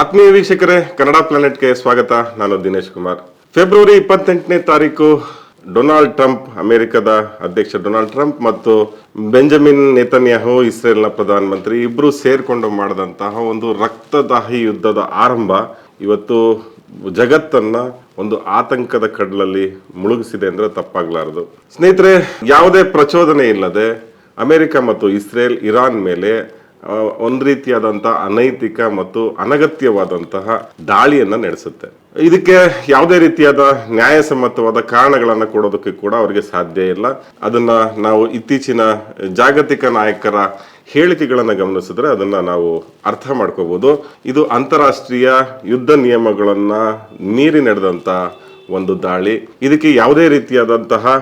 ಆತ್ಮೀಯ ವೀಕ್ಷಕರೇ, ಕನ್ನಡ ಪ್ಲಾನೆಟ್ಗೆ ಸ್ವಾಗತ. ನಾನು ದಿನೇಶ್ ಕುಮಾರ್. ಫೆಬ್ರವರಿ 28ನೇ ತಾರೀಕು ಡೊನಾಲ್ಡ್ ಟ್ರಂಪ್, ಅಮೆರಿಕದ ಅಧ್ಯಕ್ಷ ಡೊನಾಲ್ಡ್ ಟ್ರಂಪ್ ಮತ್ತು ಬೆಂಜಮಿನ್ ನೆತನ್ಯಾಹು, ಇಸ್ರೇಲ್ನ ಪ್ರಧಾನಮಂತ್ರಿ, ಇಬ್ಬರು ಸೇರ್ಕೊಂಡು ಮಾಡಿದಂತಹ ಒಂದು ರಕ್ತದಾಹಿ ಯುದ್ಧದ ಆರಂಭ ಇವತ್ತು ಜಗತ್ತನ್ನ ಒಂದು ಆತಂಕದ ಕಡಲಲ್ಲಿ ಮುಳುಗಿಸಿದೆ ಅಂದ್ರೆ ತಪ್ಪಾಗ್ಲಾರದು. ಸ್ನೇಹಿತರೆ, ಯಾವುದೇ ಪ್ರಚೋದನೆ ಇಲ್ಲದೆ ಅಮೆರಿಕ ಮತ್ತು ಇಸ್ರೇಲ್ ಇರಾನ್ ಮೇಲೆ ಒಂದು ರೀತಿಯಾದಂತಹ ಅನೈತಿಕ ಮತ್ತು ಅನಗತ್ಯವಾದಂತಹ ದಾಳಿಯನ್ನ ನಡೆಸುತ್ತೆ. ಇದಕ್ಕೆ ಯಾವುದೇ ರೀತಿಯಾದ ನ್ಯಾಯಸಮ್ಮತವಾದ ಕಾರಣಗಳನ್ನ ಕೊಡೋದಕ್ಕೆ ಕೂಡ ಅವರಿಗೆ ಸಾಧ್ಯ ಇಲ್ಲ. ಅದನ್ನ ನಾವು ಇತ್ತೀಚಿನ ಜಾಗತಿಕ ನಾಯಕರ ಹೇಳಿಕೆಗಳನ್ನ ಗಮನಿಸಿದ್ರೆ ಅದನ್ನ ನಾವು ಅರ್ಥ ಮಾಡ್ಕೋಬಹುದು. ಇದು ಅಂತಾರಾಷ್ಟ್ರೀಯ ಯುದ್ಧ ನಿಯಮಗಳನ್ನ ಮೀರಿ ನಡೆದಂತ ಒಂದು ದಾಳಿ. ಇದಕ್ಕೆ ಯಾವುದೇ ರೀತಿಯಾದಂತಹ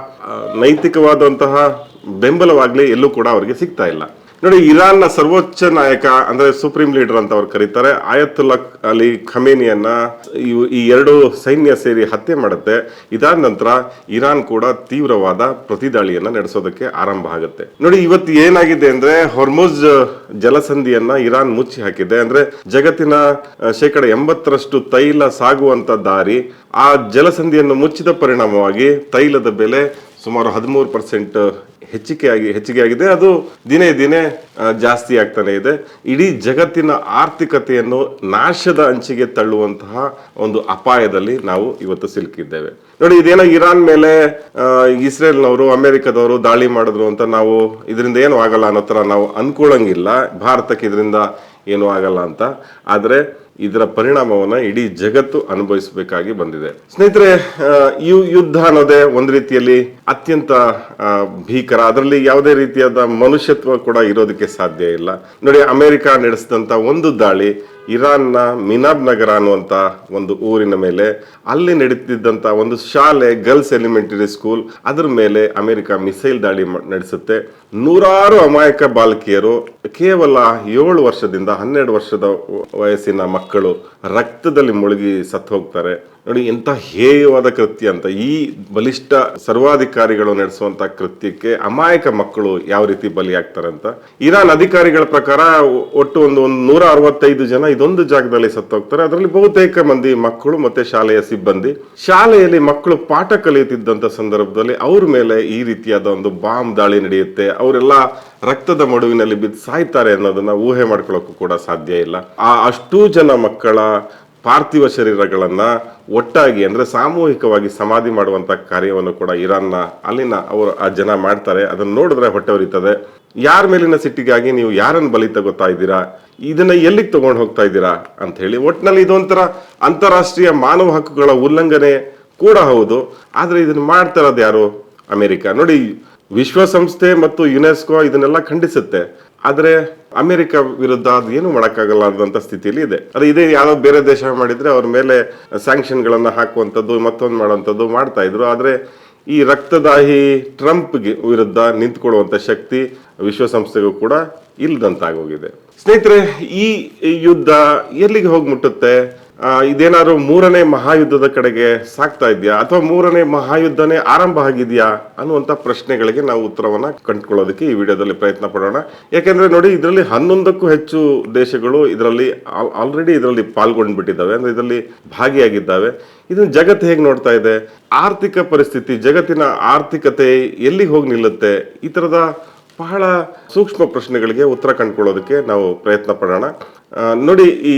ನೈತಿಕವಾದಂತಹ ಬೆಂಬಲವಾಗ್ಲಿ ಎಲ್ಲೂ ಕೂಡ ಅವರಿಗೆ ಸಿಗ್ತಾ ಇಲ್ಲ. ನೋಡಿ, ಇರಾನ್ನ ಸರ್ವೋಚ್ಚ ನಾಯಕ ಅಂದ್ರೆ ಸುಪ್ರೀಂ ಲೀಡರ್ ಅಂತ ಅವ್ರು ಕರೀತಾರೆ, ಆಯತುಲ್ಲಾ ಅಲಿ ಖಮೇನಿಯನ್ನ ಈ ಎರಡು ಸೈನ್ಯ ಸೇರಿ ಹತ್ಯೆ ಮಾಡುತ್ತೆ. ಇದಾದ ನಂತರ ಇರಾನ್ ಕೂಡ ತೀವ್ರವಾದ ಪ್ರತಿದಾಳಿಯನ್ನ ನಡೆಸೋದಕ್ಕೆ ಆರಂಭ ಆಗುತ್ತೆ. ನೋಡಿ, ಇವತ್ತು ಏನಾಗಿದೆ ಅಂದ್ರೆ ಹೊರ್ಮುಜ್ ಜಲಸಂಧಿಯನ್ನ ಇರಾನ್ ಮುಚ್ಚಿ ಹಾಕಿದೆ. ಅಂದ್ರೆ ಜಗತ್ತಿನ 80% ತೈಲ ಸಾಗುವಂತ ದಾರಿ, ಆ ಜಲಸಂಧಿಯನ್ನು ಮುಚ್ಚಿದ ಪರಿಣಾಮವಾಗಿ ತೈಲದ ಬೆಲೆ ಸುಮಾರು 13% ಹೆಚ್ಚಿಗೆ ಆಗಿದೆ. ಅದು ದಿನೇ ದಿನೇ ಜಾಸ್ತಿ ಆಗ್ತಾನೆ ಇದೆ. ಇಡೀ ಜಗತ್ತಿನ ಆರ್ಥಿಕತೆಯನ್ನು ನಾಶದ ಅಂಚಿಗೆ ತಳ್ಳುವಂತಹ ಒಂದು ಅಪಾಯದಲ್ಲಿ ನಾವು ಇವತ್ತು ಸಿಲುಕಿದ್ದೇವೆ. ನೋಡಿ, ಇದೇನೋ ಇರಾನ್ ಮೇಲೆ ಇಸ್ರೇಲ್ನವರು, ಅಮೆರಿಕದವರು ದಾಳಿ ಮಾಡಿದ್ರು ಅಂತ ನಾವು ಇದರಿಂದ ಏನು ಆಗಲ್ಲ ಅನ್ನೋ ತರ ನಾವು ಅನ್ಕೊಳ್ಳಂಗಿಲ್ಲ. ಭಾರತಕ್ಕೆ ಇದರಿಂದ ಏನೂ ಆಗಲ್ಲ ಅಂತ. ಆದ್ರೆ ಇದರ ಪರಿಣಾಮವನ್ನ ಇಡೀ ಜಗತ್ತು ಅನುಭವಿಸಬೇಕಾಗಿ ಬಂದಿದೆ. ಸ್ನೇಹಿತರೆ, ಈ ಯುದ್ಧ ಅನ್ನೋದೇ ಒಂದು ರೀತಿಯಲ್ಲಿ ಅತ್ಯಂತ ಭೀಕರ. ಅದರಲ್ಲಿ ಯಾವುದೇ ರೀತಿಯಾದ ಮನುಷ್ಯತ್ವ ಕೂಡ ಇರೋದಕ್ಕೆ ಸಾಧ್ಯ ಇಲ್ಲ. ನೋಡಿ, ಅಮೆರಿಕ ನಡೆಸಿದಂತ ಒಂದು ದಾಳಿ ಇರಾನ್ನ ಮಿನಾಬ್ ನಗರ ಅನ್ನುವಂತ ಒಂದು ಊರಿನ ಮೇಲೆ, ಅಲ್ಲಿ ನಡೀತಿದ್ದಂತ ಒಂದು ಶಾಲೆ, ಗರ್ಲ್ಸ್ ಎಲಿಮೆಂಟರಿ ಸ್ಕೂಲ್, ಅದ್ರ ಮೇಲೆ ಅಮೆರಿಕ ಮಿಸೈಲ್ ದಾಳಿ ನಡೆಸುತ್ತೆ. ನೂರಾರು ಅಮಾಯಕ ಬಾಲಕಿಯರು, ಕೇವಲ 7 ವರ್ಷದಿಂದ 12 ವರ್ಷದ ವಯಸ್ಸಿನ ಮಕ್ಕಳು ರಕ್ತದಲ್ಲಿ ಮುಳುಗಿ ಸತ್ತು ಹೋಗ್ತಾರೆ. ನೋಡಿ, ಎಂತ ಹೇಯವಾದ ಕೃತ್ಯ ಅಂತ. ಈ ಬಲಿಷ್ಠ ಸರ್ವಾಧಿಕಾರಿಗಳು ನಡೆಸುವಂತ ಕೃತ್ಯಕ್ಕೆ ಅಮಾಯಕ ಮಕ್ಕಳು ಯಾವ ರೀತಿ ಬಲಿಯಾಗ್ತಾರೆ ಅಂತ. ಇರಾನ್ ಅಧಿಕಾರಿಗಳ ಪ್ರಕಾರ ಒಟ್ಟು ಒಂದು 165 ಜನ ಇದೊಂದು ಜಾಗದಲ್ಲಿ ಸತ್ತು ಹೋಗ್ತಾರೆ. ಅದರಲ್ಲಿ ಬಹುತೇಕ ಮಂದಿ ಮಕ್ಕಳು ಮತ್ತೆ ಶಾಲೆಯ ಸಿಬ್ಬಂದಿ. ಶಾಲೆಯಲ್ಲಿ ಮಕ್ಕಳು ಪಾಠ ಕಲಿಯುತ್ತಿದ್ದಂತ ಸಂದರ್ಭದಲ್ಲಿ ಅವ್ರ ಮೇಲೆ ಈ ರೀತಿಯಾದ ಒಂದು ಬಾಂಬ್ ದಾಳಿ ನಡೆಯುತ್ತೆ. ಅವರೆಲ್ಲ ರಕ್ತದ ಮಡುವಿನಲ್ಲಿ ಬಿದ್ದು ಸಾಯ್ತಾರೆ ಅನ್ನೋದನ್ನ ಊಹೆ ಮಾಡ್ಕೊಳ್ಳೋಕ್ಕೂ ಕೂಡ ಸಾಧ್ಯ ಇಲ್ಲ. ಅಷ್ಟೂ ಜನ ಮಕ್ಕಳ ಪಾರ್ಥಿವ ಶರೀರಗಳನ್ನ ಒಟ್ಟಾಗಿ ಅಂದ್ರೆ ಸಾಮೂಹಿಕವಾಗಿ ಸಮಾಧಿ ಮಾಡುವಂತ ಕಾರ್ಯವನ್ನು ಕೂಡ ಇರಾನ್ನ ಅಲ್ಲಿನ ಆ ಜನ ಮಾಡ್ತಾರೆ. ಅದನ್ನ ನೋಡಿದ್ರೆ ಹೊಟ್ಟೆ ಉರಿತದೆ. ಯಾರ ಮೇಲಿನ ಸಿಟ್ಟಿಗಾಗಿ ನೀವು ಯಾರನ್ನು ಬಲಿ ತಗೋತಾ ಇದ್ದೀರಾ, ಇದನ್ನ ಎಲ್ಲಿಗೆ ತಗೊಂಡು ಹೋಗ್ತಾ ಇದ್ದೀರಾ ಅಂತ ಹೇಳಿ. ಒಟ್ಟಿನಲ್ಲಿ ಇದೊಂಥರ ಅಂತಾರಾಷ್ಟ್ರೀಯ ಮಾನವ ಹಕ್ಕುಗಳ ಉಲ್ಲಂಘನೆ ಕೂಡ ಹೌದು. ಆದ್ರೆ ಇದನ್ನ ಮಾಡ್ತಾ ಇರೋದು ಯಾರು? ಅಮೆರಿಕ. ನೋಡಿ, ವಿಶ್ವಸಂಸ್ಥೆ ಮತ್ತು ಯುನೆಸ್ಕೋ ಇದನ್ನೆಲ್ಲ ಖಂಡಿಸುತ್ತೆ. ಆದ್ರೆ ಅಮೆರಿಕ ವಿರುದ್ಧ ಅದು ಏನು ಮಾಡಕ್ಕಾಗಲ್ಲ ಅನ್ನೋಂಥ ಸ್ಥಿತಿಯಲ್ಲಿ ಇದೆ. ಇದೇ ಯಾವ್ದೋ ಬೇರೆ ದೇಶ ಮಾಡಿದ್ರೆ ಅವ್ರ ಮೇಲೆ ಸ್ಯಾಂಕ್ಷನ್ ಗಳನ್ನ ಹಾಕುವಂಥದ್ದು, ಮತ್ತೊಂದು ಮಾಡುವಂಥದ್ದು ಮಾಡ್ತಾ ಇದ್ರು. ಆದ್ರೆ ಈ ರಕ್ತದಾಹಿ ಟ್ರಂಪ್ಗೆ ವಿರುದ್ಧ ನಿಂತ್ಕೊಳ್ಳುವಂತ ಶಕ್ತಿ ವಿಶ್ವಸಂಸ್ಥೆಗೂ ಕೂಡ ಇಲ್ದಂತಾಗೋಗಿದೆ. ಸ್ನೇಹಿತರೆ, ಈ ಯುದ್ಧ ಎಲ್ಲಿಗೆ ಹೋಗಿ ಮುಟ್ಟುತ್ತೆ? ಇದೇನಾದ್ರು 3ನೇ ಮಹಾಯುದ್ಧದ ಕಡೆಗೆ ಸಾಕ್ತಾ ಇದೆಯಾ, ಅಥವಾ 3ನೇ ಮಹಾಯುದ್ಧನೇ ಆರಂಭ ಆಗಿದೆಯಾ ಅನ್ನುವಂತ ಪ್ರಶ್ನೆಗಳಿಗೆ ನಾವು ಉತ್ತರವನ್ನ ಕಂಡುಕೊಳ್ಳೋದಕ್ಕೆ ಈ ವಿಡಿಯೋದಲ್ಲಿ ಪ್ರಯತ್ನ ಪಡೋಣ. ಯಾಕೆಂದ್ರೆ ನೋಡಿ, ಇದರಲ್ಲಿ 11ಕ್ಕೂ ಹೆಚ್ಚು ದೇಶಗಳು ಇದರಲ್ಲಿ ಆಲ್ರೆಡಿ ಇದರಲ್ಲಿ ಪಾಲ್ಗೊಂಡ್ಬಿಟ್ಟಿದ್ದಾವೆ, ಅಂದ್ರೆ ಇದರಲ್ಲಿ ಭಾಗಿಯಾಗಿದ್ದಾವೆ. ಇದನ್ನ ಜಗತ್ತು ಹೇಗೆ ನೋಡ್ತಾ ಇದೆ? ಆರ್ಥಿಕ ಪರಿಸ್ಥಿತಿ, ಜಗತ್ತಿನ ಆರ್ಥಿಕತೆ ಎಲ್ಲಿಗೆ ಹೋಗಿ ನಿಲ್ಲುತ್ತೆ? ಈ ತರದ ಬಹಳ ಸೂಕ್ಷ್ಮ ಪ್ರಶ್ನೆಗಳಿಗೆ ಉತ್ತರ ಕಂಡುಕೊಳ್ಳೋದಕ್ಕೆ ನಾವು ಪ್ರಯತ್ನ ಪಡೋಣ. ನೋಡಿ, ಈ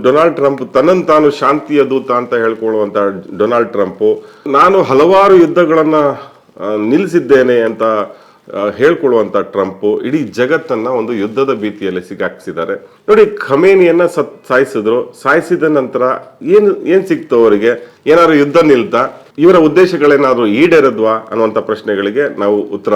ಡೊನಾಲ್ಡ್ ಟ್ರಂಪ್ ತನ್ನನ್ನು ತಾನು ಶಾಂತಿಯ ದೂತ ಅಂತ ಹೇಳ್ಕೊಳ್ಳುವಂತ ಡೊನಾಲ್ಡ್ ಟ್ರಂಪ್, ನಾನು ಹಲವಾರು ಯುದ್ಧಗಳನ್ನ ನಿಲ್ಲಿಸಿದ್ದೇನೆ ಅಂತ ಹೇಳ್ಕೊಳ್ಳುವಂತ ಟ್ರಂಪ್ ಇಡೀ ಜಗತ್ತನ್ನ ಒಂದು ಯುದ್ಧದ ಭೀತಿಯಲ್ಲಿ ಸಿಗಾಕ್ಸಿದ್ದಾರೆ. ನೋಡಿ, ಖಮೇನಿಯನ್ನ ಸಾಯಿಸಿದ ನಂತರ ಏನ್ ಸಿಕ್ತು ಅವರಿಗೆ? ಏನಾದ್ರು ಯುದ್ಧ ನಿಲ್ತಾ? ಇವರ ಉದ್ದೇಶಗಳೇನಾದ್ರು ಈಡೇರದ್ವಾ ಅನ್ನುವಂತ ಪ್ರಶ್ನೆಗಳಿಗೆ ನಾವು ಉತ್ತರ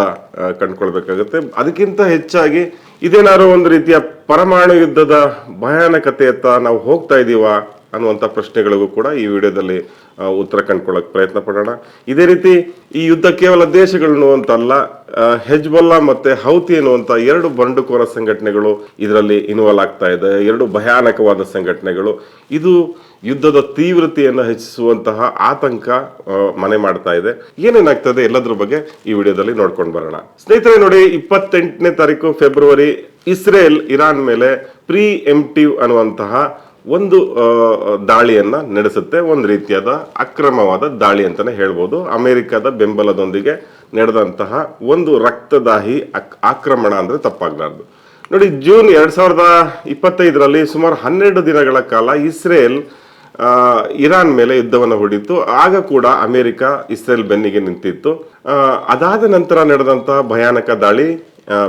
ಕಂಡುಕೊಳ್ಬೇಕಾಗುತ್ತೆ. ಅದಕ್ಕಿಂತ ಹೆಚ್ಚಾಗಿ ಇದೇನಾದ್ರು ಒಂದು ರೀತಿಯ ಪರಮಾಣು ಯುದ್ಧದ ಭಯಾನಕತೆಯತ್ತ ನಾವು ಹೋಗ್ತಾ ಇದೀವಾ ಅನ್ನುವಂಥ ಪ್ರಶ್ನೆಗಳಿಗೂ ಕೂಡ ಈ ವಿಡಿಯೋದಲ್ಲಿ ಉತ್ತರ ಕಂಡುಕೊಳ್ಳೋಕೆ ಪ್ರಯತ್ನ ಪಡೋಣ. ಇದೇ ರೀತಿ ಈ ಯುದ್ಧ ಕೇವಲ ದೇಶಗಳು ಅಂತಲ್ಲ, ಹೆಜ್ಬೊಲ್ಲಾ ಮತ್ತೆ ಹೌತಿ ಎನ್ನುವಂತ 2 ಬಂಡುಕೋರ ಸಂಘಟನೆಗಳು ಇದರಲ್ಲಿ ಇನ್ವಾಲ್ವ್ ಆಗ್ತಾ ಇದೆ. 2 ಭಯಾನಕವಾದ ಸಂಘಟನೆಗಳು. ಇದು ಯುದ್ಧದ ತೀವ್ರತೆಯನ್ನು ಹೆಚ್ಚಿಸುವಂತಹ ಆತಂಕ ಮನೆ ಮಾಡ್ತಾ ಇದೆ. ಏನೇನಾಗ್ತದೆ ಎಲ್ಲದ್ರ ಬಗ್ಗೆ ಈ ವಿಡಿಯೋದಲ್ಲಿ ನೋಡ್ಕೊಂಡು ಬರೋಣ. ಸ್ನೇಹಿತರೆ, ನೋಡಿ, 28ನೇ ತಾರೀಕು ಫೆಬ್ರವರಿ ಇಸ್ರೇಲ್ ಇರಾನ್ ಮೇಲೆ ಪ್ರೀ ಎಂಪ್ಟಿವ್ ಅನ್ನುವಂತಹ ಒಂದು ದಾಳಿಯನ್ನ ನಡೆಸುತ್ತೆ. ಒಂದು ರೀತಿಯಾದ ಅಕ್ರಮವಾದ ದಾಳಿ ಅಂತಾನೆ ಹೇಳ್ಬೋದು. ಅಮೆರಿಕದ ಬೆಂಬಲದೊಂದಿಗೆ ನಡೆದಂತಹ ಒಂದು ರಕ್ತದಾಹಿ ಆಕ್ರಮಣ ಅಂದ್ರೆ ತಪ್ಪಾಗಲಾರದು. ನೋಡಿ, ಜೂನ್ 2025ರಲ್ಲಿ ಸುಮಾರು 12 ದಿನಗಳ ಕಾಲ ಇಸ್ರೇಲ್ ಇರಾನ್ ಮೇಲೆ ಯುದ್ಧವನ್ನು ಹೂಡಿತ್ತು. ಆಗ ಕೂಡ ಅಮೆರಿಕ ಇಸ್ರೇಲ್ ಬೆನ್ನಿಗೆ ನಿಂತಿತ್ತು. ಅದಾದ ನಂತರ ನಡೆದಂತಹ ಭಯಾನಕ ದಾಳಿ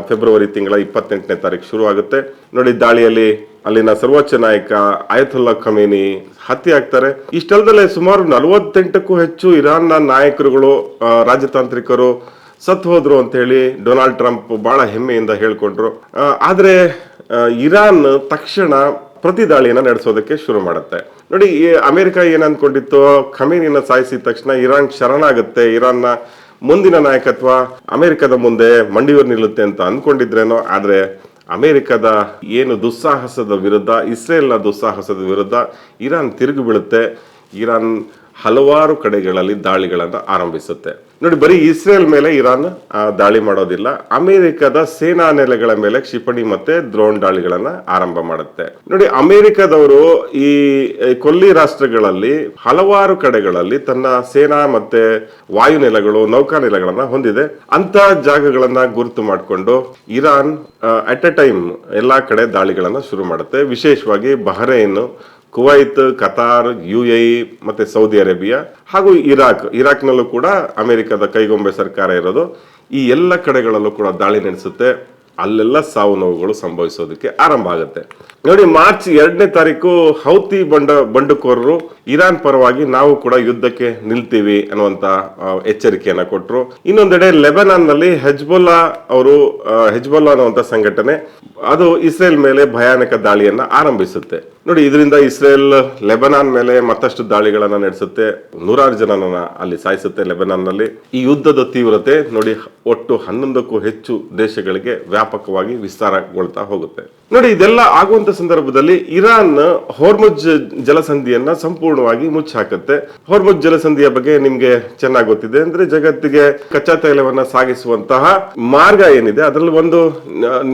ಫೆಬ್ರವರಿ ತಿಂಗಳ 28ನೇ ತಾರೀಕು ಶುರು ಆಗುತ್ತೆ. ನೋಡಿ, ದಾಳಿಯಲ್ಲಿ ಅಲ್ಲಿನ ಸರ್ವೋಚ್ಚ ನಾಯಕ ಆಯತುಲ್ಲಾ ಖಮೇನಿ ಹತ್ಯೆ ಆಗ್ತಾರೆ. ಇಷ್ಟಲ್ಲದಲ್ಲೇ ಸುಮಾರು 48ಕ್ಕೂ ಹೆಚ್ಚು ಇರಾನ್ನ ನಾಯಕರುಗಳು, ರಾಜತಾಂತ್ರಿಕರು ಸತ್ತು ಹೋದ್ರು ಅಂತ ಹೇಳಿ ಡೊನಾಲ್ಡ್ ಟ್ರಂಪ್ ಬಹಳ ಹೆಮ್ಮೆಯಿಂದ ಹೇಳ್ಕೊಂಡ್ರು. ಆದ್ರೆ ಇರಾನ್ ತಕ್ಷಣ ಪ್ರತಿ ದಾಳಿಯನ್ನ ನಡೆಸೋದಕ್ಕೆ ಶುರು ಮಾಡುತ್ತೆ. ನೋಡಿ, ಅಮೆರಿಕ ಏನ್ ಅನ್ಕೊಂಡಿತ್ತು, ಖಮೇನಿನ ಸಾಯಿಸಿದ ತಕ್ಷಣ ಇರಾನ್ ಶರಣಾಗುತ್ತೆ, ಇರಾನ್ನ ಮುಂದಿನ ನಾಯಕತ್ವ ಅಮೆರಿಕದ ಮುಂದೆ ಮಂಡಿಯೂರು ನಿಲ್ಲುತ್ತೆ ಅಂತ ಅನ್ಕೊಂಡಿದ್ರೇನೋ. ಆದ್ರೆ ಅಮೆರಿಕದ ಏನು ದುಸ್ಸಾಹಸದ ವಿರುದ್ಧ, ಇಸ್ರೇಲ್ನ ದುಸ್ಸಾಹಸದ ವಿರುದ್ಧ ಇರಾನ್ ತಿರುಗಿ ಬೀಳುತ್ತೆ. ಇರಾನ್ ಹಲವಾರು ಕಡೆಗಳಲ್ಲಿ ದಾಳಿಗಳನ್ನು ಆರಂಭಿಸುತ್ತೆ. ನೋಡಿ, ಬರೀ ಇಸ್ರೇಲ್ ಮೇಲೆ ಇರಾನ್ ದಾಳಿ ಮಾಡೋದಿಲ್ಲ, ಅಮೆರಿಕದ ಸೇನಾ ನೆಲೆಗಳ ಮೇಲೆ ಕ್ಷಿಪಣಿ ಮತ್ತೆ ಡ್ರೋನ್ ದಾಳಿಗಳನ್ನ ಆರಂಭ ಮಾಡುತ್ತೆ. ನೋಡಿ, ಅಮೆರಿಕದವರು ಈ ಕೊಲ್ಲಿ ರಾಷ್ಟ್ರಗಳಲ್ಲಿ ಹಲವಾರು ಕಡೆಗಳಲ್ಲಿ ತನ್ನ ಸೇನಾ ಮತ್ತೆ ವಾಯು ನೆಲೆಗಳು, ನೌಕಾ ನೆಲೆಗಳನ್ನ ಹೊಂದಿದೆ. ಅಂತ ಜಾಗಗಳನ್ನ ಗುರುತು ಮಾಡಿಕೊಂಡು ಇರಾನ್ ಅಟ್ ಎ ಟೈಮ್ ಎಲ್ಲಾ ಕಡೆ ದಾಳಿಗಳನ್ನ ಶುರು ಮಾಡುತ್ತೆ. ವಿಶೇಷವಾಗಿ ಬಹ್ರೈನ್, ಕುವೈತ್, ಕತಾರ್, UAE ಮತ್ತೆ ಸೌದಿ ಅರೇಬಿಯಾ ಹಾಗೂ ಇರಾಕ್ನಲ್ಲೂ ಕೂಡ ಅಮೆರಿಕದ ಕೈಗೊಂಬೆ ಸರ್ಕಾರ ಇರೋದು. ಈ ಎಲ್ಲ ಕಡೆಗಳಲ್ಲೂ ಕೂಡ ದಾಳಿ ನಡೆಸುತ್ತೆ. ಅಲ್ಲೆಲ್ಲ ಸಾವು ನೋವುಗಳು ಸಂಭವಿಸೋದಕ್ಕೆ ಆರಂಭ ಆಗುತ್ತೆ. ನೋಡಿ, ಮಾರ್ಚ್ 2ನೇ ತಾರೀಕು ಹೌತಿ ಬಂಡುಕೋರರು ಇರಾನ್ ಪರವಾಗಿ ನಾವು ಕೂಡ ಯುದ್ಧಕ್ಕೆ ನಿಲ್ತೀವಿ ಅನ್ನುವಂತ ಎಚ್ಚರಿಕೆಯನ್ನ ಕೊಟ್ಟರು. ಇನ್ನೊಂದೆಡೆ ಲೆಬನಾನ್ ನಲ್ಲಿ ಹೆಜ್ಬೊಲ್ಲಾ ಅನ್ನುವಂತ ಸಂಘಟನೆ ಅದು ಇಸ್ರೇಲ್ ಮೇಲೆ ಭಯಾನಕ ದಾಳಿಯನ್ನ ಆರಂಭಿಸುತ್ತೆ. ನೋಡಿ, ಇದರಿಂದ ಇಸ್ರೇಲ್ ಲೆಬನಾನ್ ಮೇಲೆ ಮತ್ತಷ್ಟು ದಾಳಿಗಳನ್ನ ನಡೆಸುತ್ತೆ, 100 ಜನರನ್ನ ಅಲ್ಲಿ ಸಾಯಿಸುತ್ತೆ ಲೆಬನಾನ್ ನಲ್ಲಿ. ಈ ಯುದ್ಧದ ತೀವ್ರತೆ ನೋಡಿ ಒಟ್ಟು 11ಕ್ಕೂ ಹೆಚ್ಚು ದೇಶಗಳಿಗೆ ವ್ಯಾಪಕವಾಗಿ ವಿಸ್ತಾರಗೊಳ್ತಾ ಹೋಗುತ್ತೆ. ನೋಡಿ, ಇದೆಲ್ಲ ಆಗುವಂತ ಸಂದರ್ಭದಲ್ಲಿ ಇರಾನ್ ಹೋರ್ಮುಜ್ ಜಲಸಂಧಿಯನ್ನ ಸಂಪೂರ್ಣವಾಗಿ ಮುಚ್ಚಾಕುತ್ತೆ. ಹೋರ್ಮುಜ್ ಜಲಸಂಧಿಯ ಬಗ್ಗೆ ನಿಮ್ಗೆ ಚೆನ್ನಾಗಿ ಗೊತ್ತಿದೆ. ಅಂದ್ರೆ ಜಗತ್ತಿಗೆ ಕಚ್ಚಾ ತೈಲವನ್ನ ಸಾಗಿಸುವಂತಹ ಮಾರ್ಗ ಏನಿದೆ ಅದರಲ್ಲಿ ಒಂದು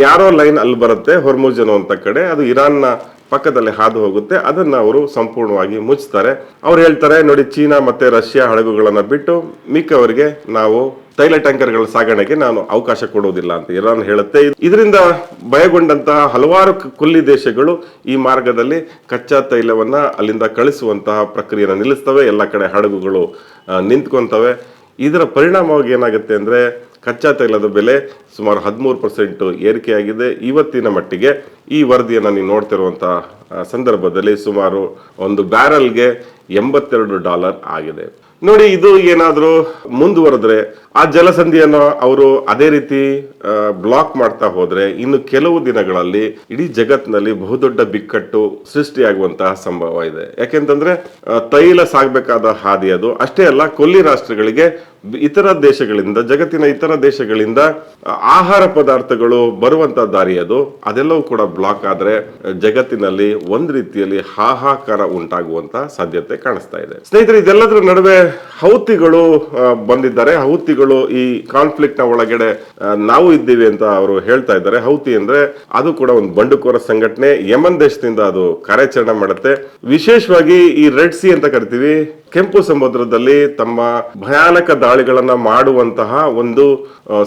ನ್ಯಾರೋ ಲೈನ್ ಅಲ್ಲಿ ಬರುತ್ತೆ, ಹೋರ್ಮುಜ್ ಅನ್ನುವಂತ ಕಡೆ. ಅದು ಇರಾನ್ನ ಪಕ್ಕದಲ್ಲಿ ಹಾದು ಹೋಗುತ್ತೆ. ಅದನ್ನ ಅವರು ಸಂಪೂರ್ಣವಾಗಿ ಮುಚ್ತಾರೆ. ಅವ್ರು ಹೇಳ್ತಾರೆ, ನೋಡಿ, ಚೀನಾ ಮತ್ತೆ ರಷ್ಯಾ ಹಡಗುಗಳನ್ನ ಬಿಟ್ಟು ಮಿಕ್ಕವರಿಗೆ ನಾವು ತೈಲ ಟ್ಯಾಂಕರ್ಗಳ ಸಾಗಣೆಗೆ ನಾನು ಅವಕಾಶ ಕೊಡುವುದಿಲ್ಲ ಅಂತ ಇರಾನ್ ಹೇಳುತ್ತೆ. ಇದರಿಂದ ಭಯಗೊಂಡಂತಹ ಹಲವಾರು ಕೊಲ್ಲಿ ದೇಶಗಳು ಈ ಮಾರ್ಗದಲ್ಲಿ ಕಚ್ಚಾ ತೈಲವನ್ನ ಅಲ್ಲಿಂದ ಕಳಿಸುವಂತಹ ಪ್ರಕ್ರಿಯೆಯನ್ನು ನಿಲ್ಲಿಸ್ತವೆ. ಎಲ್ಲ ಕಡೆ ಹಡಗುಗಳು ನಿಂತ್ಕೊಂತವೆ. ಇದರ ಪರಿಣಾಮವಾಗಿ ಏನಾಗುತ್ತೆ ಅಂದ್ರೆ ಕಚ್ಚಾ ತೈಲದ ಬೆಲೆ ಸುಮಾರು 13% ಏರಿಕೆಯಾಗಿದೆ. ಇವತ್ತಿನ ಮಟ್ಟಿಗೆ ಈ ವರದಿಯನ್ನು ನೀವು ನೋಡ್ತಿರುವಂತಹ ಸಂದರ್ಭದಲ್ಲಿ ಸುಮಾರು ಒಂದು ಬ್ಯಾರಲ್ಗೆ $82 ಆಗಿದೆ. ನೋಡಿ, ಇದು ಏನಾದ್ರೂ ಮುಂದುವರೆದ್ರೆ ಆ ಜಲಸಂಧಿಯನ್ನು ಅವರು ಅದೇ ರೀತಿ ಬ್ಲಾಕ್ ಮಾಡ್ತಾ ಹೋದ್ರೆ ಇನ್ನು ಕೆಲವು ದಿನಗಳಲ್ಲಿ ಇಡೀ ಜಗತ್ತಿನಲ್ಲಿ ಬಹುದೊಡ್ಡ ಬಿಕ್ಕಟ್ಟು ಸೃಷ್ಟಿಯಾಗುವಂತಹ ಸಂಭವ ಇದೆ. ಯಾಕೆಂತಂದ್ರೆ ತೈಲ ಸಾಗಬೇಕಾದ ಹಾದಿ ಅದು. ಅಷ್ಟೇ ಅಲ್ಲ, ಕೊಲ್ಲಿ ರಾಷ್ಟ್ರಗಳಿಗೆ ಇತರ ದೇಶಗಳಿಂದ, ಜಗತ್ತಿನ ಇತರ ದೇಶಗಳಿಂದ ಆಹಾರ ಪದಾರ್ಥಗಳು ಬರುವಂತ ದಾರಿ ಅದು. ಅದೆಲ್ಲವೂ ಕೂಡ ಬ್ಲಾಕ್ ಆದ್ರೆ ಜಗತ್ತಿನಲ್ಲಿ ಒಂದ್ ರೀತಿಯಲ್ಲಿ ಹಾಹಾಕಾರ ಉಂಟಾಗುವಂತ ಸಾಧ್ಯತೆ ಕಾಣಿಸ್ತಾ ಇದೆ. ಸ್ನೇಹಿತರೆ, ಇದೆಲ್ಲದರ ನಡುವೆ ಹೌತಿಗಳು ಬಂದಿದ್ದಾರೆ. ಹೌತಿಗಳು ಈ ಕಾನ್ಫ್ಲಿಕ್ಟ್ ನ ಒಳಗಡೆ ನಾವು ಇದ್ದೀವಿ ಅಂತ ಅವರು ಹೇಳ್ತಾ ಇದ್ದಾರೆ. ಹೌತಿ ಅಂದ್ರೆ ಅದು ಕೂಡ ಒಂದು ಬಂಡುಕೋರ ಸಂಘಟನೆ. ಯಮನ್ ದೇಶದಿಂದ ಅದು ಕಾರ್ಯಾಚರಣೆ ಮಾಡುತ್ತೆ. ವಿಶೇಷವಾಗಿ ಈ ರೆಡ್ ಸಿ ಅಂತ ಕರಿತೀವಿ, ಕೆಂಪು ಸಮುದ್ರದಲ್ಲಿ ತಮ್ಮ ಭಯಾನಕ ದಾಳಿಗಳನ್ನ ಮಾಡುವಂತಹ ಒಂದು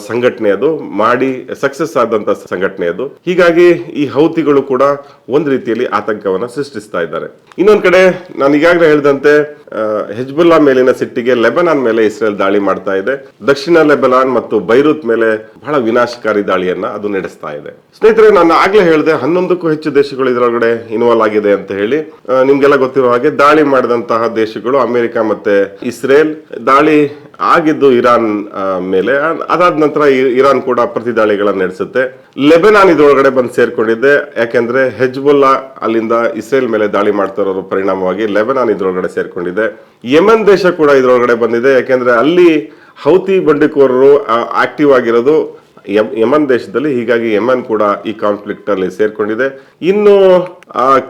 ಸಂಘಟನೆ ಅದು, ಮಾಡಿ ಸಕ್ಸಸ್ ಆದಂತ ಸಂಘಟನೆ ಅದು. ಹೀಗಾಗಿ ಈ ಹೌತಿಗಳು ಕೂಡ ಒಂದ್ ರೀತಿಯಲ್ಲಿ ಆತಂಕವನ್ನ ಸೃಷ್ಟಿಸ್ತಾ ಇದ್ದಾರೆ. ಇನ್ನೊಂದ್ ಕಡೆ ನಾನು ಈಗಾಗಲೇ ಹೇಳಿದಂತೆ ಹೆಜ್ಬುಲ್ಲಾ ಮೇಲಿನ ಸಿಟ್ಟಿಗೆ ಲೆಬನಾನ್ ಮೇಲೆ ಇಸ್ರೇಲ್ ದಾಳಿ ಮಾಡ್ತಾ ಇದೆ. ದಕ್ಷಿಣ ಲೆಬನಾನ್ ಮತ್ತು ಬೈರೂತ್ ಮೇಲೆ ಬಹಳ ವಿನಾಶಕಾರಿ ದಾಳಿಯನ್ನ ಅದು ನಡೆಸ್ತಾ ಇದೆ. ಸ್ನೇಹಿತರೆ, ನಾನು ಆಗ್ಲೇ ಹೇಳಿದೆ 11ಕ್ಕೂ ಹೆಚ್ಚು ದೇಶಗಳು ಇದರೊಳಗಡೆ ಇನ್ವಾಲ್ವ್ ಆಗಿದೆ ಅಂತ ಹೇಳಿ. ನಿಮ್ಗೆಲ್ಲ ಗೊತ್ತಿರೋ ಹಾಗೆ ದಾಳಿ ಮಾಡಿದಂತಹ ದೇಶಗಳು ಅಮೆರಿಕ ಮತ್ತೆ ಇಸ್ರೇಲ್. ದಾಳಿ ಆಗಿದ್ದು ಇರಾನ್ ಮೇಲೆ. ಅದಾದ ನಂತರ ಇರಾನ್ ಕೂಡ ಪ್ರತಿ ದಾಳಿಗಳನ್ನ ನಡೆಸುತ್ತೆ. ಲೆಬನಾನ್ ಇದರೊಳಗಡೆ ಬಂದು ಸೇರ್ಕೊಂಡಿದೆ. ಯಾಕೆಂದ್ರೆ ಹೆಜ್ಬುಲ್ಲಾ ಅಲ್ಲಿಂದ ಇಸ್ರೇಲ್ ಮೇಲೆ ದಾಳಿ ಮಾಡ್ತಾ ಇರೋ ಪರಿಣಾಮವಾಗಿ ಲೆಬನಾನ್ ಇದರೊಳಗಡೆ ಸೇರ್ಕೊಂಡಿದೆ. ಯಮನ್ ದೇಶ ಕೂಡ ಇದರೊಳಗಡೆ ಬಂದಿದೆ. ಯಾಕೆಂದ್ರೆ ಅಲ್ಲಿ ಹೌತಿ ಬಂಡುಕೋರರು ಆಕ್ಟಿವ್ ಆಗಿರೋದು ಯಮನ್ ದೇಶದಲ್ಲಿ. ಹೀಗಾಗಿ ಯಮನ್ ಕೂಡ ಈ ಕಾನ್ಫ್ಲಿಕ್ಟ್ ಅಲ್ಲಿ ಸೇರ್ಕೊಂಡಿದೆ. ಇನ್ನು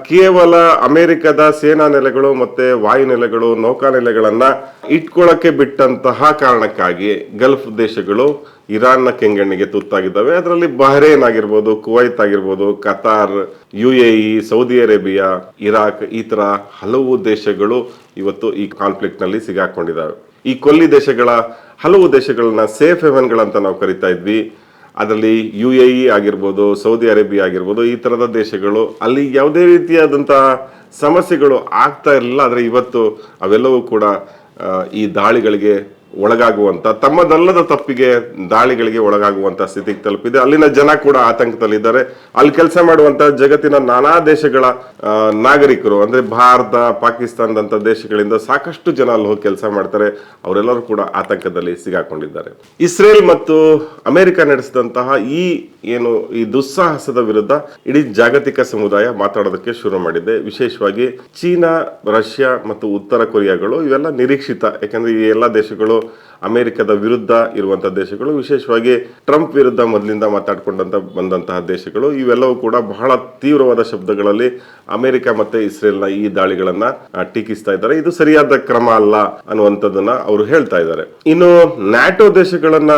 ಕೇವಲ ಅಮೆರಿಕದ ಸೇನಾ ನೆಲೆಗಳು ಮತ್ತೆ ವಾಯು ನೆಲೆಗಳು, ನೌಕಾ ನೆಲೆಗಳನ್ನ ಇಟ್ಕೊಳ್ಳಕ್ಕೆ ಬಿಟ್ಟಂತಹ ಕಾರಣಕ್ಕಾಗಿ ಗಲ್ಫ್ ದೇಶಗಳು ಇರಾನ್ನ ಕೆಂಗಣ್ಣಿಗೆ ತುತ್ತಾಗಿದ್ದಾವೆ. ಅದರಲ್ಲಿ ಬಹ್ರೇನ್ ಆಗಿರ್ಬೋದು, ಕುವೈತ್ ಆಗಿರ್ಬೋದು, Qatar, UAE, Saudi Arabia, Iraq, ಈ ತರ ಹಲವು ದೇಶಗಳು ಇವತ್ತು ಈ ಕಾನ್ಫ್ಲಿಕ್ಟ್ ನಲ್ಲಿ ಸಿಗಾಕೊಂಡಿದ್ದಾವೆ. ಈ ಕೊಲ್ಲಿ ದೇಶಗಳ ಹಲವು ದೇಶಗಳನ್ನ ಸೇಫ್ ಹೆವನ್ಗಳಂತ ನಾವು ಕರಿತಾ ಇದ್ವಿ. ಅದರಲ್ಲಿ UAE ಆಗಿರ್ಬೋದು, ಸೌದಿ ಅರೇಬಿಯಾ ಆಗಿರ್ಬೋದು, ಈ ತರದ ದೇಶಗಳು ಅಲ್ಲಿ ಯಾವುದೇ ರೀತಿಯಾದಂತಹ ಸಮಸ್ಯೆಗಳು ಆಗ್ತಾ ಇರಲಿಲ್ಲ. ಆದ್ರೆ ಇವತ್ತು ಅವೆಲ್ಲವೂ ಕೂಡ ಈ ದಾಳಿಗಳಿಗೆ ಒಳಗಾಗುವಂತ, ತಮ್ಮದಲ್ಲದ ತಪ್ಪಿಗೆ ದಾಳಿಗಳಿಗೆ ಒಳಗಾಗುವಂತ ಸ್ಥಿತಿಗೆ ತಲುಪಿದೆ. ಅಲ್ಲಿನ ಜನ ಕೂಡ ಆತಂಕದಲ್ಲಿದ್ದಾರೆ. ಅಲ್ಲಿ ಕೆಲಸ ಮಾಡುವಂತ ಜಗತ್ತಿನ ನಾನಾ ದೇಶಗಳ ನಾಗರಿಕರು, ಅಂದ್ರೆ ಭಾರತ, ಪಾಕಿಸ್ತಾನದಂತ ದೇಶಗಳಿಂದ ಸಾಕಷ್ಟು ಜನ ಅಲ್ಲಿ ಹೋಗಿ ಕೆಲಸ ಮಾಡ್ತಾರೆ. ಅವರೆಲ್ಲರೂ ಕೂಡ ಆತಂಕದಲ್ಲಿ ಸಿಗಾಕೊಂಡಿದ್ದಾರೆ. ಇಸ್ರೇಲ್ ಮತ್ತು ಅಮೆರಿಕ ನಡೆಸಿದಂತಹ ಈ ದುಸ್ಸಾಹಸದ ವಿರುದ್ಧ ಇಡೀ ಜಾಗತಿಕ ಸಮುದಾಯ ಮಾತಾಡೋದಕ್ಕೆ ಶುರು ಮಾಡಿದೆ. ವಿಶೇಷವಾಗಿ ಚೀನಾ, ರಷ್ಯಾ ಮತ್ತು ಉತ್ತರ ಕೊರಿಯಾಗಳು ಇವೆಲ್ಲ ನಿರೀಕ್ಷಿತ. ಯಾಕಂದ್ರೆ ಈ ಎಲ್ಲ ದೇಶಗಳು ಅಮೆರಿಕದ ವಿರುದ್ಧ ಇರುವಂತಹ ದೇಶಗಳು, ವಿಶೇಷವಾಗಿ ಟ್ರಂಪ್ ವಿರುದ್ಧ ಮೊದಲಿಂದ ಬಂದಂತಹ ದೇಶಗಳು. ಇವೆಲ್ಲವೂ ಕೂಡ ಬಹಳ ತೀವ್ರವಾದ ಶಬ್ದಗಳಲ್ಲಿ ಅಮೆರಿಕ ಮತ್ತೆ ಇಸ್ರೇಲ್ನ ಈ ದಾಳಿಗಳನ್ನ ಟೀಕಿಸ್ತಾ ಇದ್ದಾರೆ. ಇದು ಸರಿಯಾದ ಕ್ರಮ ಅಲ್ಲ ಅನ್ನುವಂಥದ್ದನ್ನ ಅವರು ಹೇಳ್ತಾ ಇದ್ದಾರೆ. ಇನ್ನು ನ್ಯಾಟೋ ದೇಶಗಳನ್ನ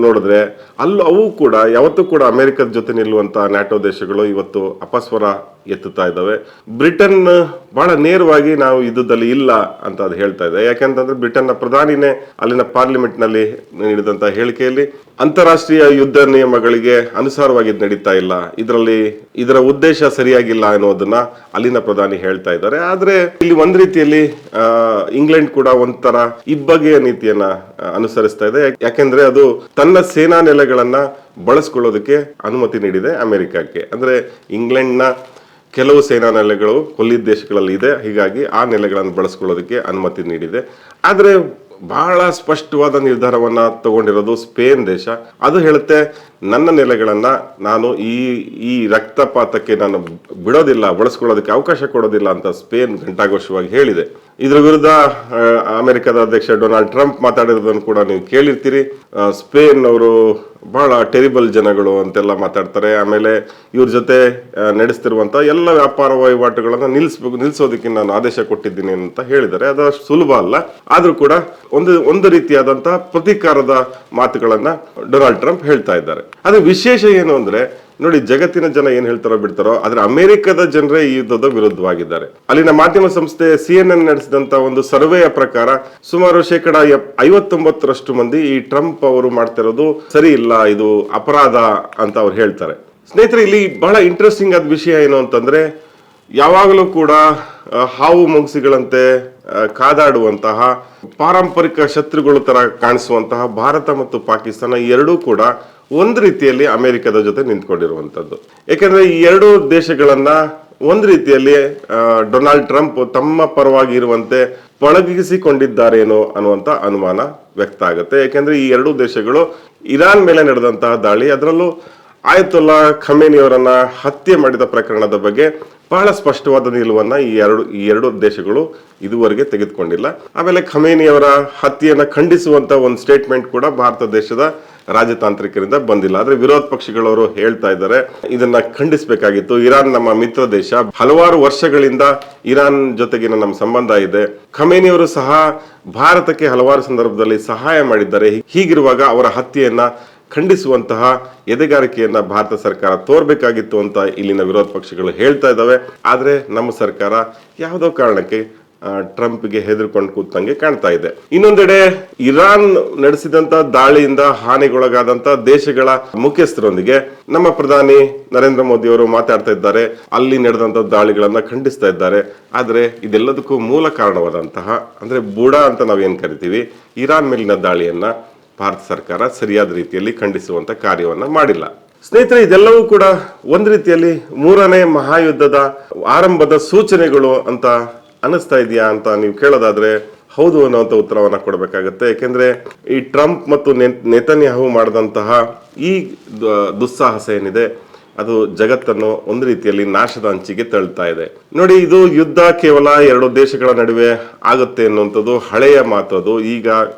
ನೋಡಿದ್ರೆ ಅವು ಕೂಡ ಯಾವತ್ತೂ ಕೂಡ ಅಮೆರಿಕದ ಜೊತೆ ನಿಲ್ಲುವಂತ ನ್ಯಾಟೋ ದೇಶಗಳು ಇವತ್ತು ಅಪಸ್ವರ ಎತ್ತುತ್ತಾ ಇದ್ದಾವೆ. ಬ್ರಿಟನ್ ಬಹಳ ನೇರವಾಗಿ ನಾವು ಯುದ್ಧದಲ್ಲಿ ಇಲ್ಲ ಅಂತ ಅದು ಹೇಳ್ತಾ ಇದೆ. ಯಾಕೆಂತಂದ್ರೆ ಬ್ರಿಟನ್ನ ಪ್ರಧಾನಿನೇ ಅಲ್ಲಿನ ಪಾರ್ಲಿಮೆಂಟ್ ನಲ್ಲಿ ನೀಡಿದಂತ ಹೇಳಿಕೆಯಲ್ಲಿ ಅಂತಾರಾಷ್ಟ್ರೀಯ ಯುದ್ಧ ನಿಯಮಗಳಿಗೆ ಅನುಸಾರವಾಗಿ ನಡೀತಾ ಇಲ್ಲ, ಇದರ ಉದ್ದೇಶ ಸರಿಯಾಗಿಲ್ಲ ಅನ್ನೋದನ್ನ ಅಲ್ಲಿನ ಪ್ರಧಾನಿ ಹೇಳ್ತಾ ಇದ್ದಾರೆ. ಆದ್ರೆ ಇಲ್ಲಿ ಒಂದ್ ರೀತಿಯಲ್ಲಿ ಇಂಗ್ಲೆಂಡ್ ಕೂಡ ಒಂಥರ ಇಬ್ಬಗೆಯ ನೀತಿಯನ್ನ ಅನುಸರಿಸ್ತಾ ಇದೆ. ಯಾಕೆಂದ್ರೆ ಅದು ತನ್ನ ಸೇನಾ ನೆಲೆಗಳನ್ನ ಬಳಸ್ಕೊಳ್ಳೋದಕ್ಕೆ ಅನುಮತಿ ನೀಡಿದೆ ಅಮೆರಿಕಕ್ಕೆ. ಅಂದ್ರೆ ಇಂಗ್ಲೆಂಡ್ನ ಕೆಲವು ಸೇನಾ ನೆಲೆಗಳು ಕೊಲ್ಲಿ ದೇಶಗಳಲ್ಲಿ ಇದೆ, ಹೀಗಾಗಿ ಆ ನೆಲೆಗಳನ್ನು ಬಳಸ್ಕೊಳ್ಳೋದಕ್ಕೆ ಅನುಮತಿ ನೀಡಿದೆ. ಆದ್ರೆ ಬಹಳ ಸ್ಪಷ್ಟವಾದ ನಿರ್ಧಾರವನ್ನ ತಗೊಂಡಿರೋದು ಸ್ಪೇನ್ ದೇಶ. ಅದು ಹೇಳುತ್ತೆ, ನನ್ನ ನೆಲೆಗಳನ್ನ ನಾನು ಈ ರಕ್ತಪಾತಕ್ಕೆ ನಾನು ಬಿಡೋದಿಲ್ಲ, ಬಳಸ್ಕೊಳ್ಳೋದಕ್ಕೆ ಅವಕಾಶ ಕೊಡೋದಿಲ್ಲ ಅಂತ ಸ್ಪೇನ್ ಘಂಟಾಘೋಷವಾಗಿ ಹೇಳಿದೆ. ಇದರ ವಿರುದ್ಧ ಅಮೆರಿಕದ ಅಧ್ಯಕ್ಷ ಡೊನಾಲ್ಡ್ ಟ್ರಂಪ್ ಮಾತಾಡಿರೋದನ್ನು ಕೂಡ ನೀವು ಕೇಳಿರ್ತೀರಿ. ಸ್ಪೇನ್ ಅವರು ಬಹಳ ಟೆರಿಬಲ್ ಜನಗಳು ಅಂತೆಲ್ಲ ಮಾತಾಡ್ತಾರೆ. ಆಮೇಲೆ ಇವ್ರ ಜೊತೆ ನಡೆಸ್ತಿರುವಂತ ಎಲ್ಲ ವ್ಯಾಪಾರ ವಹಿವಾಟುಗಳನ್ನ ನಿಲ್ಸೋದಕ್ಕೆ ನಾನು ಆದೇಶ ಕೊಟ್ಟಿದ್ದೀನಿ ಅಂತ ಹೇಳಿದ್ದಾರೆ. ಅದು ಅಷ್ಟು ಸುಲಭ ಅಲ್ಲ. ಆದ್ರೂ ಕೂಡ ಒಂದು ರೀತಿಯಾದಂತಹ ಪ್ರತೀಕಾರದ ಮಾತುಗಳನ್ನ ಡೊನಾಲ್ಡ್ ಟ್ರಂಪ್ ಹೇಳ್ತಾ ಇದ್ದಾರೆ. ಅದ್ರ ವಿಶೇಷ ಏನು ಅಂದ್ರೆ, ನೋಡಿ, ಜಗತ್ತಿನ ಜನ ಏನ್ ಹೇಳ್ತಾರೋ ಬಿಡ್ತಾರೋ, ಆದ್ರೆ ಅಮೆರಿಕದ ಜನರೇ ಈ ಯುದ್ಧದ ವಿರುದ್ಧವಾಗಿದ್ದಾರೆ. ಅಲ್ಲಿನ ಮಾಧ್ಯಮ ಸಂಸ್ಥೆ CNN ನಡೆಸಿದಂತ ಒಂದು ಸರ್ವೆಯ ಪ್ರಕಾರ ಸುಮಾರು 59% ಮಂದಿ ಈ ಟ್ರಂಪ್ ಅವರು ಮಾಡ್ತಿರೋದು ಸರಿ ಇಲ್ಲ, ಇದು ಅಪರಾಧ ಅಂತ ಅವ್ರು ಹೇಳ್ತಾರೆ. ಸ್ನೇಹಿತರೆ, ಇಲ್ಲಿ ಬಹಳ ಇಂಟ್ರೆಸ್ಟಿಂಗ್ ಆದ ವಿಷಯ ಏನು ಅಂತಂದ್ರೆ, ಯಾವಾಗಲೂ ಕೂಡ ಹಾವು ಮುಂಗುಸಿಗಳಂತೆ ಕಾದಾಡುವಂತಹ ಪಾರಂಪರಿಕ ಶತ್ರುಗಳು ತರ ಕಾಣಿಸುವಂತಹ ಭಾರತ ಮತ್ತು ಪಾಕಿಸ್ತಾನ ಎರಡೂ ಕೂಡ ಒಂದು ರೀತಿಯಲ್ಲಿ ಅಮೆರಿಕದ ಜೊತೆ ನಿಂತ್ಕೊಂಡಿರುವಂತದ್ದು. ಯಾಕಂದ್ರೆ ಈ ಎರಡೂ ದೇಶಗಳನ್ನ ಒಂದು ರೀತಿಯಲ್ಲಿ ಡೊನಾಲ್ಡ್ ಟ್ರಂಪ್ ತಮ್ಮ ಪರವಾಗಿ ಇರುವಂತೆ ಪಳಗಿಸಿಕೊಂಡಿದ್ದಾರೇನೋ ಅನ್ನುವಂತ ಅನುಮಾನ ವ್ಯಕ್ತ ಆಗುತ್ತೆ. ಯಾಕಂದ್ರೆ ಈ ಎರಡೂ ದೇಶಗಳು ಇರಾನ್ ಮೇಲೆ ನಡೆದಂತಹ ದಾಳಿ, ಅದರಲ್ಲೂ ಆಯತುಲ್ಲಾ ಖಮೇನಿ ಅವರನ್ನ ಹತ್ಯೆ ಮಾಡಿದ ಪ್ರಕರಣದ ಬಗ್ಗೆ ಬಹಳ ಸ್ಪಷ್ಟವಾದ ನಿಲುವನ್ನ ಈ ಎರಡು ದೇಶಗಳು ಇದುವರೆಗೆ ತೆಗೆದುಕೊಂಡಿಲ್ಲ. ಆಮೇಲೆ ಖಮೇನಿ ಅವರ ಹತ್ಯೆಯನ್ನ ಖಂಡಿಸುವಂತ ಒಂದು ಸ್ಟೇಟ್ಮೆಂಟ್ ಕೂಡ ಭಾರತ ದೇಶದ ರಾಜತಾಂತ್ರಿಕರಿಂದ ಬಂದಿಲ್ಲ. ಆದ್ರೆ ವಿರೋಧ ಪಕ್ಷಗಳವರು ಹೇಳ್ತಾ ಇದ್ದಾರೆ, ಇದನ್ನ ಖಂಡಿಸಬೇಕಾಗಿತ್ತು. ಇರಾನ್ ನಮ್ಮ ಮಿತ್ರ ದೇಶ, ಹಲವಾರು ವರ್ಷಗಳಿಂದ ಇರಾನ್ ಜೊತೆಗಿನ ನಮ್ಮ ಸಂಬಂಧ ಇದೆ. ಖಮೇನಿ ಅವರು ಸಹ ಭಾರತಕ್ಕೆ ಹಲವಾರು ಸಂದರ್ಭದಲ್ಲಿ ಸಹಾಯ ಮಾಡಿದ್ದಾರೆ. ಹೀಗಿರುವಾಗ ಅವರ ಹತ್ಯೆಯನ್ನ ಖಂಡಿಸುವಂತಹ ಎದೆಗಾರಿಕೆಯನ್ನ ಭಾರತ ಸರ್ಕಾರ ತೋರ್ಬೇಕಾಗಿತ್ತು ಅಂತ ಇಲ್ಲಿನ ವಿರೋಧ ಪಕ್ಷಗಳು ಹೇಳ್ತಾ ಇದ್ದಾವೆ. ಆದ್ರೆ ನಮ್ಮ ಸರ್ಕಾರ ಯಾವುದೋ ಕಾರಣಕ್ಕೆ ಟ್ರಂಪ್ಗೆ ಹೆದರ್ಕೊಂಡು ಕೂತಂಗೆ ಕಾಣ್ತಾ ಇದೆ. ಇನ್ನೊಂದೆಡೆ ಇರಾನ್ ನಡೆಸಿದಂತ ದಾಳಿಯಿಂದ ಹಾನಿಗೊಳಗಾದಂತ ದೇಶಗಳ ಮುಖ್ಯಸ್ಥರೊಂದಿಗೆ ನಮ್ಮ ಪ್ರಧಾನಿ ನರೇಂದ್ರ ಮೋದಿ ಅವರು ಮಾತಾಡ್ತಾ ಇದ್ದಾರೆ. ಅಲ್ಲಿ ನಡೆದಂತ ದಾಳಿಗಳನ್ನ ಖಂಡಿಸ್ತಾ ಇದ್ದಾರೆ. ಆದ್ರೆ ಇದೆಲ್ಲದಕ್ಕೂ ಮೂಲ ಕಾರಣವಾದಂತಹ, ಅಂದ್ರೆ ಬುಡಾ ಅಂತ ನಾವೇನ್ ಕರಿತೀವಿ, ಇರಾನ್ ಮೇಲಿನ ದಾಳಿಯನ್ನ ಭಾರತ ಸರ್ಕಾರ ಸರಿಯಾದ ರೀತಿಯಲ್ಲಿ ಖಂಡಿಸುವಂತ ಕಾರ್ಯವನ್ನ ಮಾಡಿಲ್ಲ. ಸ್ನೇಹಿತರೆ, ಇದೆಲ್ಲವೂ ಕೂಡ ಒಂದ್ ರೀತಿಯಲ್ಲಿ ಮೂರನೇ ಮಹಾಯುದ್ಧದ ಆರಂಭದ ಸೂಚನೆಗಳು ಅಂತ ಅನಿಸ್ತಾ ಇದೆಯಾ ಅಂತ ನೀವು ಕೇಳೋದಾದ್ರೆ ಹೌದು ಅನ್ನುವಂಥ ಉತ್ತರವನ್ನ ಕೊಡಬೇಕಾಗತ್ತೆ. ಯಾಕೆಂದ್ರೆ ಈ ಟ್ರಂಪ್ ಮತ್ತು ನೆತನ್ಯಾಹು ಮಾಡಿದಂತಹ ಈ ದುಸ್ಸಾಹಸ ಏನಿದೆ, ಅದು ಜಗತ್ತನ್ನು ಒಂದು ರೀತಿಯಲ್ಲಿ ನಾಶದ ಅಂಚಿಗೆ ತಳ್ತಾ ಇದೆ. ನೋಡಿ, ಇದು ಯುದ್ಧ ಕೇವಲ ಎರಡು ದೇಶಗಳ ನಡುವೆ ಆಗುತ್ತೆ ಅನ್ನುವಂಥದ್ದು ಹಳೆಯ ಮಾತು. ಅದು ಈಗ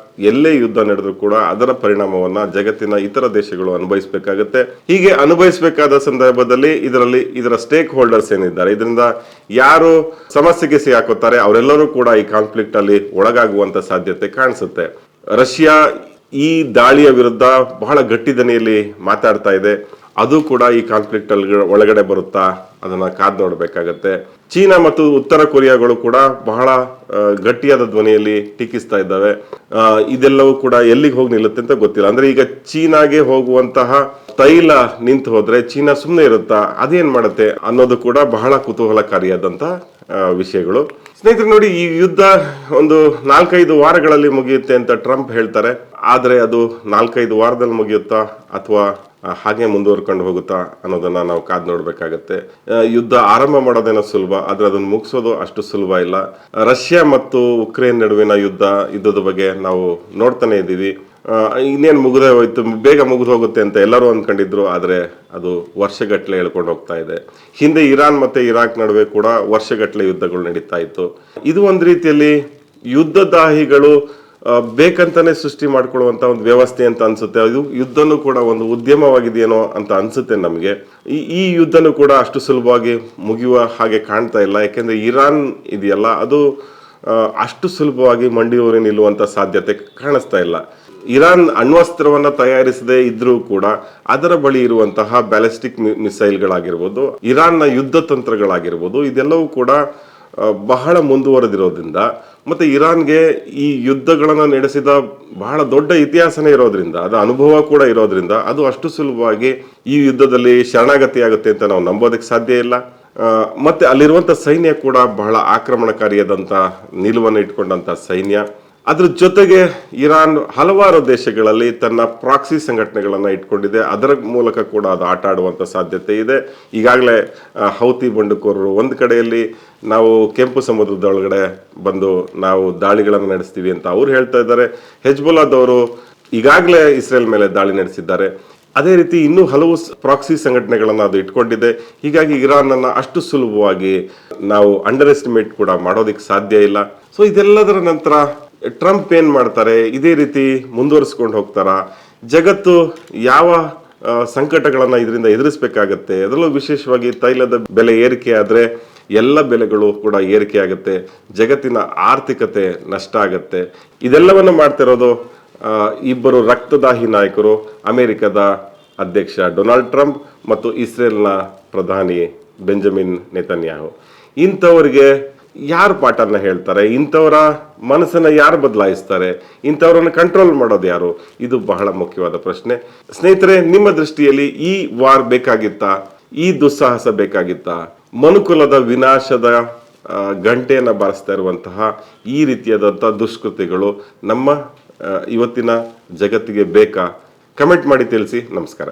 ಎಲ್ಲೇ ಯುದ್ಧ ನಡೆದ್ರು ಕೂಡ ಅದರ ಪರಿಣಾಮವನ್ನ ಜಗತ್ತಿನ ಇತರ ದೇಶಗಳು ಅನುಭವಿಸಬೇಕಾಗುತ್ತೆ. ಹೀಗೆ ಅನುಭವಿಸಬೇಕಾದ ಸಂದರ್ಭದಲ್ಲಿ ಇದರ ಸ್ಟೇಕ್ ಹೋಲ್ಡರ್ಸ್ ಏನಿದ್ದಾರೆ, ಇದರಿಂದ ಯಾರು ಸಮಸ್ಯೆಗೆ ಸಿಗಾಕೋತಾರೆ ಅವರೆಲ್ಲರೂ ಕೂಡ ಈ ಕಾನ್ಫ್ಲಿಕ್ಟ್ ಅಲ್ಲಿ ಒಳಗಾಗುವಂತ ಸಾಧ್ಯತೆ ಕಾಣಿಸುತ್ತೆ. ರಷ್ಯಾ ಈ ದಾಳಿಯ ವಿರುದ್ಧ ಬಹಳ ಗಟ್ಟಿ ದನಿಯಲ್ಲಿ ಮಾತಾಡ್ತಾ ಇದೆ. ಅದು ಕೂಡ ಈ ಕಾನ್ಫ್ಲಿಕ್ಟ್ ಅಲ್ಲಿ ಒಳಗಡೆ ಬರುತ್ತಾ, ಅದನ್ನ ಕಾದ್ ನೋಡ್ಬೇಕಾಗತ್ತೆ. ಚೀನಾ ಮತ್ತು ಉತ್ತರ ಕೊರಿಯಾಗಳು ಕೂಡ ಬಹಳ ಗಟ್ಟಿಯಾದ ಧ್ವನಿಯಲ್ಲಿ ಟೀಕಿಸ್ತಾ ಇದ್ದಾವೆ. ಇದೆಲ್ಲವೂ ಕೂಡ ಎಲ್ಲಿಗೆ ಹೋಗಿ ನಿಲ್ಲುತ್ತೆ ಅಂತ ಗೊತ್ತಿಲ್ಲ. ಅಂದ್ರೆ ಈಗ ಚೀನಾಗೆ ಹೋಗುವಂತಹ ತೈಲ ನಿಂತು ಹೋದ್ರೆ ಚೀನಾ ಸುಮ್ಮನೆ ಇರುತ್ತಾ, ಅದೇನ್ ಮಾಡುತ್ತೆ ಅನ್ನೋದು ಕೂಡ ಬಹಳ ಕುತೂಹಲಕಾರಿಯಾದಂತ ವಿಷಯಗಳು. ಸ್ನೇಹಿತರೆ ನೋಡಿ, ಈ ಯುದ್ಧ ಒಂದು 4-5 ವಾರಗಳಲ್ಲಿ ಮುಗಿಯುತ್ತೆ ಅಂತ ಟ್ರಂಪ್ ಹೇಳ್ತಾರೆ. ಆದ್ರೆ ಅದು 4-5 ವಾರದಲ್ಲಿ ಮುಗಿಯುತ್ತಾ ಅಥವಾ ಹಾಗೆ ಮುಂದುವರ್ಕೊಂಡು ಹೋಗುತ್ತಾ ಅನ್ನೋದನ್ನ ನಾವು ಕಾದ್ ನೋಡ್ಬೇಕಾಗತ್ತೆ. ಯುದ್ಧ ಆರಂಭ ಮಾಡೋದೇನೋ ಸುಲಭ, ಆದ್ರೆ ಅದನ್ನ ಮುಗಿಸೋದು ಅಷ್ಟು ಸುಲಭ ಇಲ್ಲ. ರಷ್ಯಾ ಮತ್ತು ಉಕ್ರೇನ್ ನಡುವಿನ ಯುದ್ಧದ ಬಗ್ಗೆ ನಾವು ನೋಡ್ತಾನೆ ಇದ್ದೀವಿ. ಇನ್ನೇನು ಮುಗಿದೇ ಹೋಯ್ತು, ಬೇಗ ಮುಗಿದು ಹೋಗುತ್ತೆ ಅಂತ ಎಲ್ಲರೂ ಅನ್ಕೊಂಡಿದ್ರು. ಆದ್ರೆ ಅದು ವರ್ಷಗಟ್ಟಲೆ ಹೇಳ್ಕೊಂಡು ಹೋಗ್ತಾ ಇದೆ. ಹಿಂದೆ ಇರಾನ್ ಮತ್ತೆ ಇರಾಕ್ ನಡುವೆ ಕೂಡ ವರ್ಷಗಟ್ಟಲೆ ಯುದ್ಧಗಳು ನಡೀತಾ ಇತ್ತು. ಇದು ಒಂದು ರೀತಿಯಲ್ಲಿ ಯುದ್ಧದಾಹಿಗಳು ಬೇಕಂತಾನೆ ಸೃಷ್ಟಿ ಮಾಡ್ಕೊಳ್ಳುವಂತ ಒಂದು ವ್ಯವಸ್ಥೆ ಅಂತ ಅನ್ಸುತ್ತೆ. ಅದು ಯುದ್ಧನೂ ಕೂಡ ಒಂದು ಉದ್ಯಮವಾಗಿದೆಯೇನೋ ಅಂತ ಅನ್ಸುತ್ತೆ ನಮಗೆ. ಈ ಯುದ್ಧನೂ ಕೂಡ ಅಷ್ಟು ಸುಲಭವಾಗಿ ಮುಗಿಯುವ ಹಾಗೆ ಕಾಣ್ತಾ ಇಲ್ಲ. ಯಾಕೆಂದ್ರೆ ಇರಾನ್ ಇದೆಯಲ್ಲ, ಅದು ಅಷ್ಟು ಸುಲಭವಾಗಿ ಮಂಡಿಯೂರಿ ನಿಲ್ಲುವಂತ ಸಾಧ್ಯತೆ ಕಾಣಿಸ್ತಾ ಇಲ್ಲ. ಇರಾನ್ ಅಣ್ವಸ್ತ್ರವನ್ನ ತಯಾರಿಸದೇ ಇದ್ರೂ ಕೂಡ ಅದರ ಬಳಿ ಇರುವಂತಹ ಬ್ಯಾಲಿಸ್ಟಿಕ್ ಮಿಸೈಲ್ಗಳಾಗಿರ್ಬೋದು, ಇರಾನ್ನ ಯುದ್ಧ ತಂತ್ರಗಳಾಗಿರ್ಬೋದು, ಇದೆಲ್ಲವೂ ಕೂಡ ಬಹಳ ಮುಂದುವರೆದಿರೋದ್ರಿಂದ ಮತ್ತೆ ಇರಾನ್ಗೆ ಈ ಯುದ್ಧಗಳನ್ನ ನಡೆಸಿದ ಬಹಳ ದೊಡ್ಡ ಇತಿಹಾಸನೇ ಇರೋದ್ರಿಂದ, ಅದು ಅನುಭವ ಕೂಡ ಇರೋದ್ರಿಂದ ಅದು ಅಷ್ಟು ಸುಲಭವಾಗಿ ಈ ಯುದ್ಧದಲ್ಲಿ ಶರಣಾಗತಿ ಆಗುತ್ತೆ ಅಂತ ನಾವು ನಂಬೋದಕ್ಕೆ ಸಾಧ್ಯ ಇಲ್ಲ. ಮತ್ತೆ ಅಲ್ಲಿರುವಂತ ಸೈನ್ಯ ಕೂಡ ಬಹಳ ಆಕ್ರಮಣಕಾರಿಯಾದಂತ ನಿಲುವನ್ನು ಇಟ್ಕೊಂಡಂತ ಸೈನ್ಯ. ಅದ್ರ ಜೊತೆಗೆ ಇರಾನ್ ಹಲವಾರು ದೇಶಗಳಲ್ಲಿ ತನ್ನ ಪ್ರಾಕ್ಸಿ ಸಂಘಟನೆಗಳನ್ನ ಇಟ್ಕೊಂಡಿದೆ. ಅದರ ಮೂಲಕ ಕೂಡ ಅದು ಆಟ ಆಡುವಂತ ಸಾಧ್ಯತೆ ಇದೆ. ಈಗಾಗಲೇ ಹೌತಿ ಬಂಡುಕೋರರು ಒಂದು ಕಡೆಯಲ್ಲಿ ನಾವು ಕೆಂಪು ಸಮುದ್ರದೊಳಗಡೆ ಬಂದು ನಾವು ದಾಳಿಗಳನ್ನು ನಡೆಸ್ತೀವಿ ಅಂತ ಅವ್ರು ಹೇಳ್ತಾ ಇದ್ದಾರೆ. ಹೆಜ್ಬುಲ್ಲಾದವರು ಈಗಾಗಲೇ ಇಸ್ರೇಲ್ ಮೇಲೆ ದಾಳಿ ನಡೆಸಿದ್ದಾರೆ. ಅದೇ ರೀತಿ ಇನ್ನೂ ಹಲವು ಪ್ರಾಕ್ಸಿ ಸಂಘಟನೆಗಳನ್ನ ಅದು ಇಟ್ಕೊಂಡಿದೆ. ಹೀಗಾಗಿ ಇರಾನ್ ಅನ್ನ ಅಷ್ಟು ಸುಲಭವಾಗಿ ನಾವು ಅಂಡರ್ ಎಸ್ಟಿಮೇಟ್ ಕೂಡ ಮಾಡೋದಿಕ್ಕೆ ಸಾಧ್ಯ ಇಲ್ಲ. ಸೊ ಇದೆಲ್ಲದರ ನಂತರ ಟ್ರಂಪ್ ಏನ್ ಮಾಡ್ತಾರೆ, ಇದೇ ರೀತಿ ಮುಂದುವರಿಸ್ಕೊಂಡು ಹೋಗ್ತಾರ? ಜಗತ್ತು ಯಾವ ಸಂಕಟಗಳನ್ನ ಇದರಿಂದ ಎದುರಿಸಬೇಕಾಗತ್ತೆ? ಅದರಲ್ಲೂ ವಿಶೇಷವಾಗಿ ತೈಲದ ಬೆಲೆ ಏರಿಕೆ ಆದ್ರೆ ಎಲ್ಲ ಬೆಲೆಗಳು ಕೂಡ ಏರಿಕೆ ಆಗುತ್ತೆ, ಜಗತ್ತಿನ ಆರ್ಥಿಕತೆ ನಷ್ಟ ಆಗತ್ತೆ. ಇದೆಲ್ಲವನ್ನು ಮಾಡ್ತಿರೋದು ಇಬ್ಬರು ರಕ್ತದಾಹಿ ನಾಯಕರು, ಅಮೆರಿಕದ ಅಧ್ಯಕ್ಷ ಡೊನಾಲ್ಡ್ ಟ್ರಂಪ್ ಮತ್ತು ಇಸ್ರೇಲ್ನ ಪ್ರಧಾನಿ ಬೆಂಜಮಿನ್ ನೆತನ್ಯಾಹು. ಇಂಥವರಿಗೆ ಯಾರು ಪಾಠನ ಹೇಳ್ತಾರೆ? ಇಂಥವರ ಮನಸ್ಸನ್ನ ಯಾರು ಬದಲಾಯಿಸ್ತಾರೆ? ಇಂಥವ್ರನ್ನ ಕಂಟ್ರೋಲ್ ಮಾಡೋದು ಯಾರು? ಇದು ಬಹಳ ಮುಖ್ಯವಾದ ಪ್ರಶ್ನೆ. ಸ್ನೇಹಿತರೆ, ನಿಮ್ಮ ದೃಷ್ಟಿಯಲ್ಲಿ ಈ ವಾರ್ ಬೇಕಾಗಿತ್ತಾ? ಈ ದುಸ್ಸಾಹಸ ಬೇಕಾಗಿತ್ತಾ? ಮನುಕುಲದ ವಿನಾಶದ ಗಂಟೆಯನ್ನ ಬಾರಿಸ್ತಾ ಇರುವಂತಹ ಈ ರೀತಿಯಾದಂತಹ ದುಷ್ಕೃತಿಗಳು ನಮ್ಮ ಇವತ್ತಿನ ಜಗತ್ತಿಗೆ ಬೇಕಾ? ಕಮೆಂಟ್ ಮಾಡಿ ತಿಳಿಸಿ. ನಮಸ್ಕಾರ.